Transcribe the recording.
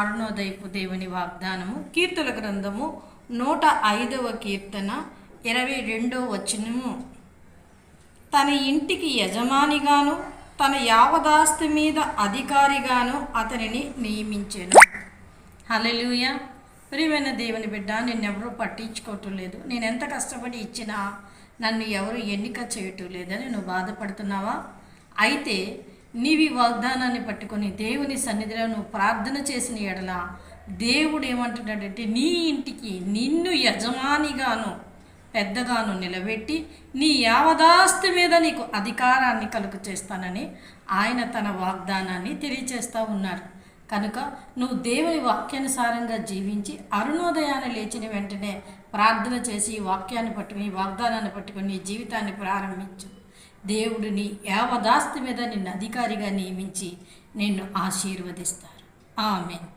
అరుణోదయపు దేవుని వాగ్దానము కీర్తన గ్రంథము 105వ కీర్తన 22వ వచనము. తన ఇంటికి యజమానిగాను తన యావదాస్తి మీద అధికారిగాను అతనిని నియమించెను. హల్లెలూయా. ప్రియమైన దేవుని బిడ్డ, నిన్నెవరూ పట్టించుకోవటం లేదు. నేను ఎంత కష్టపడి ఇచ్చినా నన్ను ఎవరు ఎన్నిక చేయటం లేదని నువ్వు బాధపడుతున్నావా? అయితే నీవి వాగ్దానాన్ని పట్టుకొని దేవుని సన్నిధిలో నువ్వు ప్రార్థన చేసిన ఎడల దేవుడు ఏమంటున్నాడంటే, నీ ఇంటికి నిన్ను యజమానిగాను పెద్దగాను నిలబెట్టి నీ యావదాస్తి మీద నీకు అధికారాన్ని కలుగు చేస్తానని ఆయన తన వాగ్దానాన్ని తెలియచేస్తూ ఉన్నారు. కనుక నువ్వు దేవుని వాక్యానుసారంగా జీవించి అరుణోదయాన్ని లేచిన వెంటనే ప్రార్థన చేసి ఈ వాక్యాన్ని పట్టుకుని వాగ్దానాన్ని పట్టుకుని నీ జీవితాన్ని ప్రారంభించు. దేవుడు నీ యావదాస్తి మీద నిన్ను అధికారిగా నియమించి నిన్ను ఆశీర్వదిస్తారు. ఆమేన్.